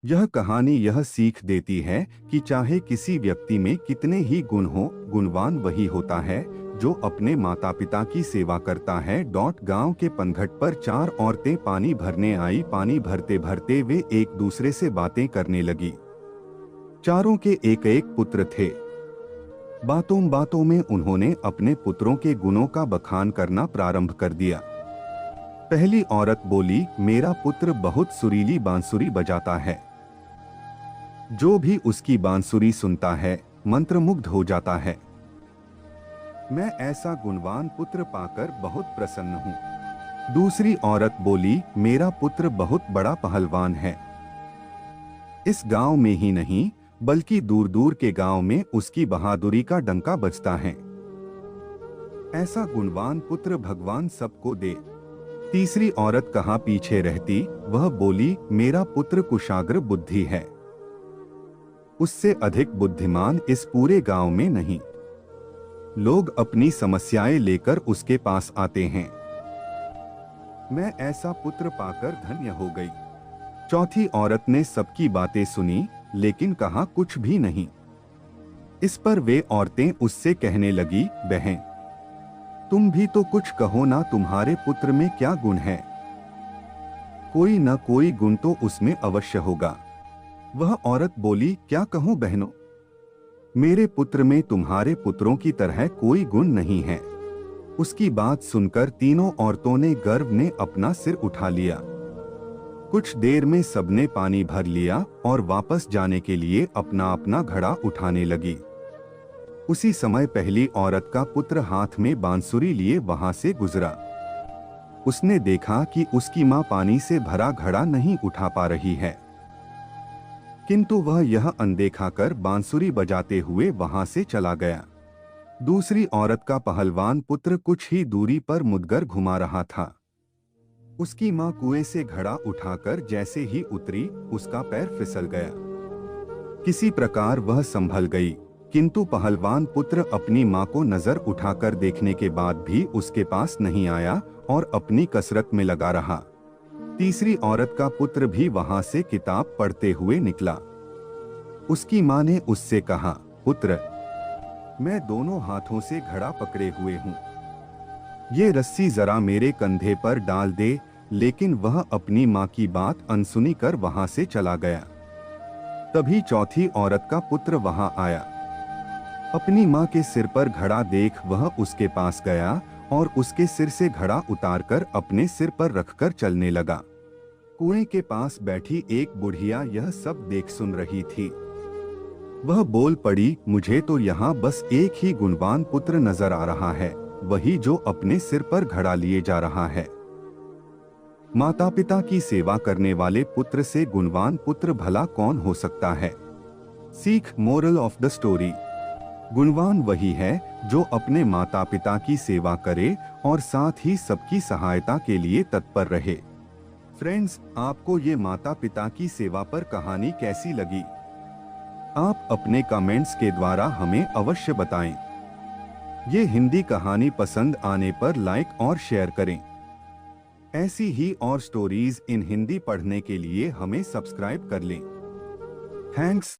यह कहानी यह सीख देती है कि चाहे किसी व्यक्ति में कितने ही गुण हो, गुणवान वही होता है जो अपने माता पिता की सेवा करता है। गांव के पनघट पर चार औरतें पानी भरने आई। पानी भरते भरते वे एक दूसरे से बातें करने लगी। चारों के एक एक पुत्र थे। बातों बातों में उन्होंने अपने पुत्रों के गुणों का बखान करना प्रारंभ कर दिया। पहली औरत बोली, मेरा पुत्र बहुत सुरीली बांसुरी बजाता है। जो भी उसकी बांसुरी सुनता है मंत्रमुग्ध हो जाता है। मैं ऐसा गुणवान पुत्र पाकर बहुत प्रसन्न हूँ। दूसरी औरत बोली, मेरा पुत्र बहुत बड़ा पहलवान है। इस गांव में ही नहीं बल्कि दूर दूर के गांव में उसकी बहादुरी का डंका बजता है। ऐसा गुणवान पुत्र भगवान सबको दे। तीसरी औरत कहाँ पीछे रहती, वह बोली, मेरा पुत्र कुशाग्र बुद्धि है। उससे अधिक बुद्धिमान इस पूरे गांव में नहीं। लोग अपनी समस्याएं लेकर उसके पास आते हैं। मैं ऐसा पुत्र पाकर धन्य हो गई। चौथी औरत ने सबकी बातें सुनी लेकिन कहा कुछ भी नहीं। इस पर वे औरतें उससे कहने लगी, बहन तुम भी तो कुछ कहो ना, तुम्हारे पुत्र में क्या गुण है? कोई न कोई गुण तो उसमें अवश्य होगा। वह औरत बोली, क्या कहूं बहनों, मेरे पुत्र में तुम्हारे पुत्रों की तरह कोई गुण नहीं है। उसकी बात सुनकर तीनों औरतों ने गर्व ने अपना सिर उठा लिया। कुछ देर में सबने पानी भर लिया और वापस जाने के लिए अपना अपना घड़ा उठाने लगी। उसी समय पहली औरत का पुत्र हाथ में बांसुरी लिए वहां से गुजरा। उसने देखा कि उसकी मां पानी से भरा घड़ा नहीं उठा पा रही है, किंतु वह यह अनदेखा कर बांसुरी बजाते हुए वहां से चला गया। दूसरी औरत का पहलवान पुत्र कुछ ही दूरी पर मुदगर घुमा रहा था। उसकी मां कुएं से घड़ा उठाकर जैसे ही उतरी, उसका पैर फिसल गया। किसी प्रकार वह संभल गई, किंतु पहलवान पुत्र अपनी मां को नजर उठाकर देखने के बाद भी उसके पास नहीं आया और अपनी कसरत में लगा रहा। तीसरी औरत का पुत्र भी वहां से किताब पढ़ते हुए निकला। उसकी मां ने उससे कहा, पुत्र मैं दोनों हाथों से घड़ा पकड़े हुए हूं, ये रस्सी जरा मेरे कंधे पर डाल दे। लेकिन वह अपनी मां की बात अनसुनी कर वहां से चला गया। तभी चौथी औरत का पुत्र वहां आया। अपनी मां के सिर पर घड़ा देख वह उसके पास गया और उसके सिर से घड़ा उतारकर अपने सिर पर रखकर चलने लगा। कुएं के पास बैठी एक बुढ़िया यह सब देख सुन रही थी। वह बोल पड़ी, मुझे तो यहाँ बस एक ही गुणवान पुत्र नजर आ रहा है, वही जो अपने सिर पर घड़ा लिए जा रहा है। माता पिता की सेवा करने वाले पुत्र से गुणवान पुत्र भला कौन हो सकता है? सीख, मोरल ऑफ द स्टोरी, गुणवान वही है जो अपने माता पिता की सेवा करे और साथ ही सबकी सहायता के लिए तत्पर रहे। फ्रेंड्स, आपको ये माता पिता की सेवा पर कहानी कैसी लगी? आप अपने कमेंट्स के द्वारा हमें अवश्य बताएं। ये हिंदी कहानी पसंद आने पर लाइक और शेयर करें। ऐसी ही और स्टोरीज इन हिंदी पढ़ने के लिए हमें सब्सक्राइब कर लें। थैंक्स।